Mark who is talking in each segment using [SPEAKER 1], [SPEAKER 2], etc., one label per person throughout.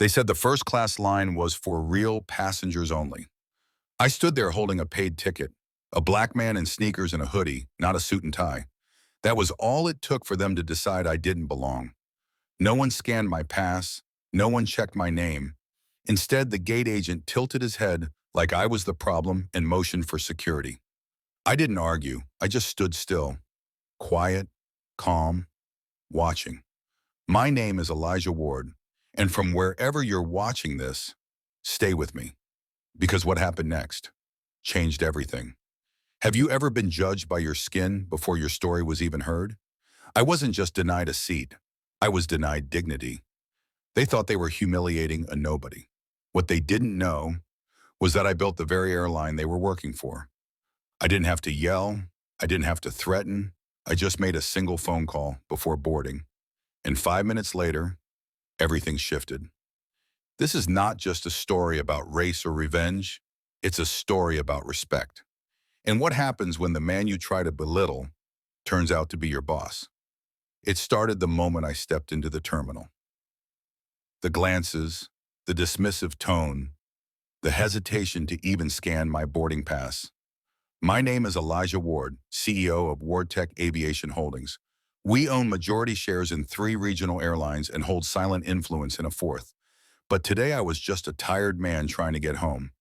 [SPEAKER 1] They said the first class line was for real passengers only. I stood there holding a paid ticket, a black man in sneakers and a hoodie, not a suit and tie. That was all it took for them to decide I didn't belong. No one scanned my pass. No one checked my name. Instead, the gate agent tilted his head like I was the problem and motioned for security. I didn't argue. I just stood still, quiet, calm, watching. My name is Elijah Ward, and from wherever you're watching this, stay with me, because what happened next changed everything. Have you ever been judged by your skin before your story was even heard? I wasn't just denied a seat. I was denied dignity. They thought they were humiliating a nobody. What they didn't know was that I built the very airline they were working for. I didn't have to yell. I didn't have to threaten. I just made a single phone call before boarding. And 5 minutes later, everything shifted. This is not just a story about race or revenge. It's a story about respect. And what happens when the man you try to belittle turns out to be your boss? It started the moment I stepped into the terminal. The glances, the dismissive tone, the hesitation to even scan my boarding pass. My name is Elijah Ward, CEO of Ward Tech Aviation Holdings. We own majority shares in 3 regional airlines and hold silent influence in a 4th. But today I was just a tired man trying to get home.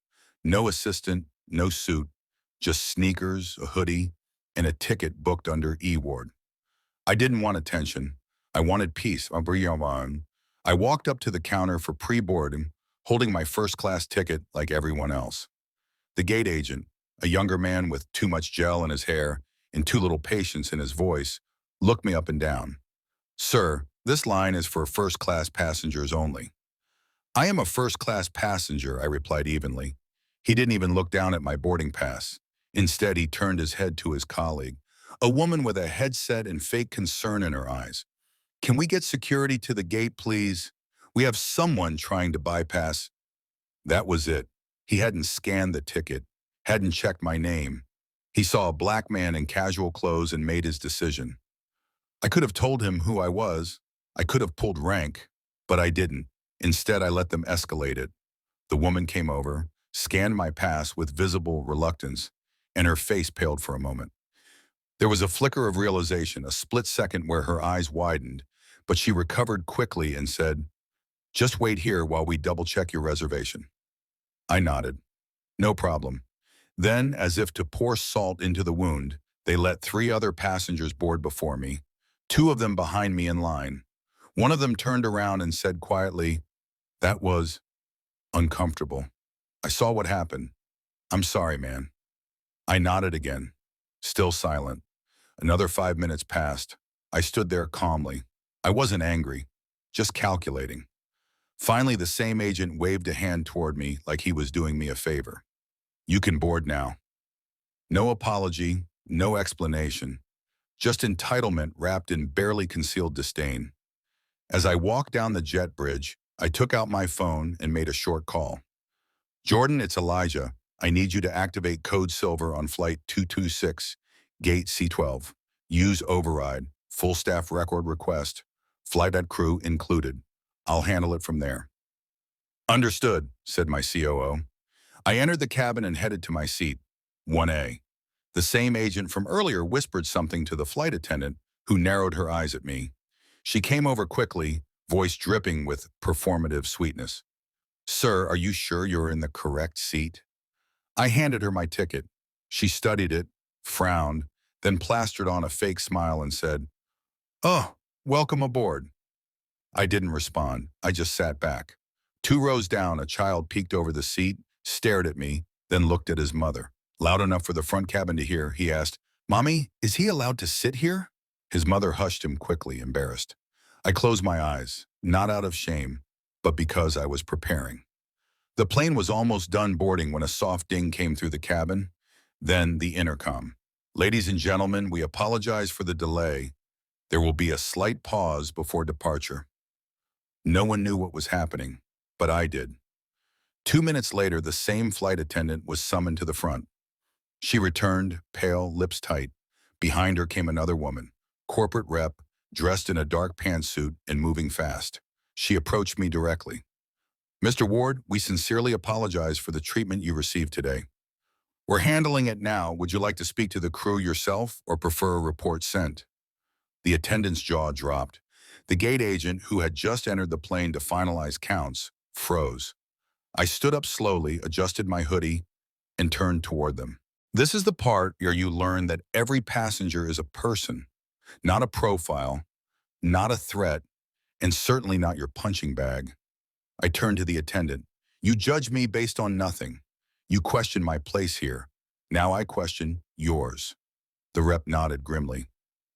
[SPEAKER 1] No assistant, no suit, just sneakers, a hoodie, and a ticket booked under E-Ward. I didn't want attention. I wanted peace. I walked up to the counter for pre-boarding, holding my first-class ticket like everyone else. The gate agent, a younger man with too much gel in his hair and too little patience in his voice, looked me up and down. "Sir, this line is for first-class passengers only." "I am a first-class passenger," I replied evenly. He didn't even look down at my boarding pass. Instead, he turned his head to his colleague, a woman with a headset and fake concern in her eyes. "Can we get security to the gate, please? We have someone trying to bypass." That was it. He hadn't scanned the ticket, hadn't checked my name. He saw a black man in casual clothes and made his decision. I could have told him who I was. I could have pulled rank, but I didn't. Instead, I let them escalate it. The woman came over, scanned my pass with visible reluctance, and her face paled for a moment. There was a flicker of realization, a split second where her eyes widened, but she recovered quickly and said, "Just wait here while we double-check your reservation." I nodded. "No problem." Then, as if to pour salt into the wound, they let 3 other passengers board before me, 2 of them behind me in line. One of them turned around and said quietly, "That was uncomfortable." I saw what happened. "I'm sorry, man." I nodded again, still silent. Another 5 minutes passed. I stood there calmly. I wasn't angry, just calculating. Finally, the same agent waved a hand toward me like he was doing me a favor. "You can board now." No apology, no explanation, just entitlement wrapped in barely concealed disdain. As I walked down the jet bridge, I took out my phone and made a short call. "Jordan, it's Elijah. I need you to activate code silver on flight 226, gate C12. Use override, full staff record request, flight at crew included. I'll handle it from there." "Understood," said my COO. I entered the cabin and headed to my seat, 1A. The same agent from earlier whispered something to the flight attendant, who narrowed her eyes at me. She came over quickly, voice dripping with performative sweetness. "Sir, are you sure you're in the correct seat?" I handed her my ticket. She studied it, frowned, then plastered on a fake smile and said, "Oh, welcome aboard." I didn't respond. I just sat back. 2 rows down, a child peeked over the seat, stared at me, then looked at his mother. Loud enough for the front cabin to hear, he asked, "Mommy, is he allowed to sit here?" His mother hushed him quickly, embarrassed. I closed my eyes, not out of shame, but because I was preparing. The plane was almost done boarding when a soft ding came through the cabin, then the intercom. "Ladies and gentlemen, we apologize for the delay. There will be a slight pause before departure." No one knew what was happening, but I did. 2 minutes later, the same flight attendant was summoned to the front. She returned, pale, lips tight. Behind her came another woman, corporate rep, dressed in a dark pantsuit and moving fast. She approached me directly. Mr. Ward, we sincerely apologize for the treatment you received today. We're handling it now. Would you like to speak to the crew yourself or prefer a report sent? The attendant's jaw dropped. The gate agent, who had just entered the plane to finalize counts, froze. I stood up slowly, adjusted my hoodie, and turned toward them. This is the part where you learn that every passenger is a person, not a profile, not a threat, and certainly not your punching bag. I turned to the attendant. You judge me based on nothing. You question my place here. Now I question yours. The rep nodded grimly.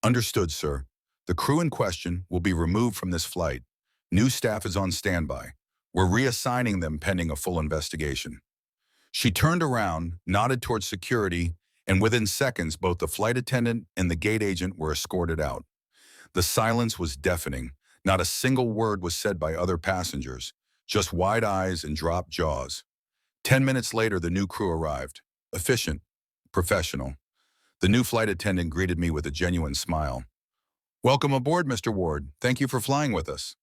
[SPEAKER 1] Understood, sir. The crew in question will be removed from this flight. New staff is on standby. We're reassigning them pending a full investigation. She turned around, nodded towards security, and within seconds, both the flight attendant and the gate agent were escorted out. The silence was deafening. Not a single word was said by other passengers, just wide eyes and dropped jaws. 10 minutes later, the new crew arrived. Efficient, professional. The new flight attendant greeted me with a genuine smile. Welcome aboard, Mr. Ward. Thank you for flying with us.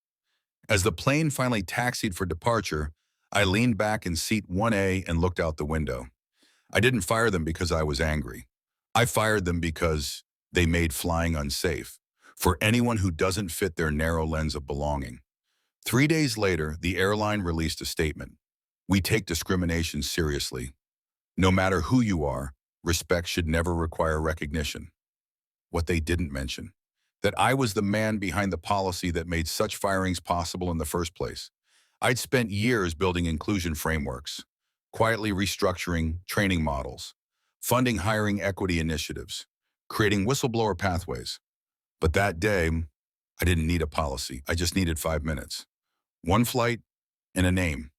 [SPEAKER 1] As the plane finally taxied for departure, I leaned back in seat 1A and looked out the window. I didn't fire them because I was angry. I fired them because they made flying unsafe for anyone who doesn't fit their narrow lens of belonging. 3 days later, the airline released a statement. We take discrimination seriously. No matter who you are, respect should never require recognition. What they didn't mention, that I was the man behind the policy that made such firings possible in the first place. I'd spent years building inclusion frameworks, quietly restructuring training models, funding hiring equity initiatives, creating whistleblower pathways. But that day, I didn't need a policy. I just needed 5 minutes. One flight and a name.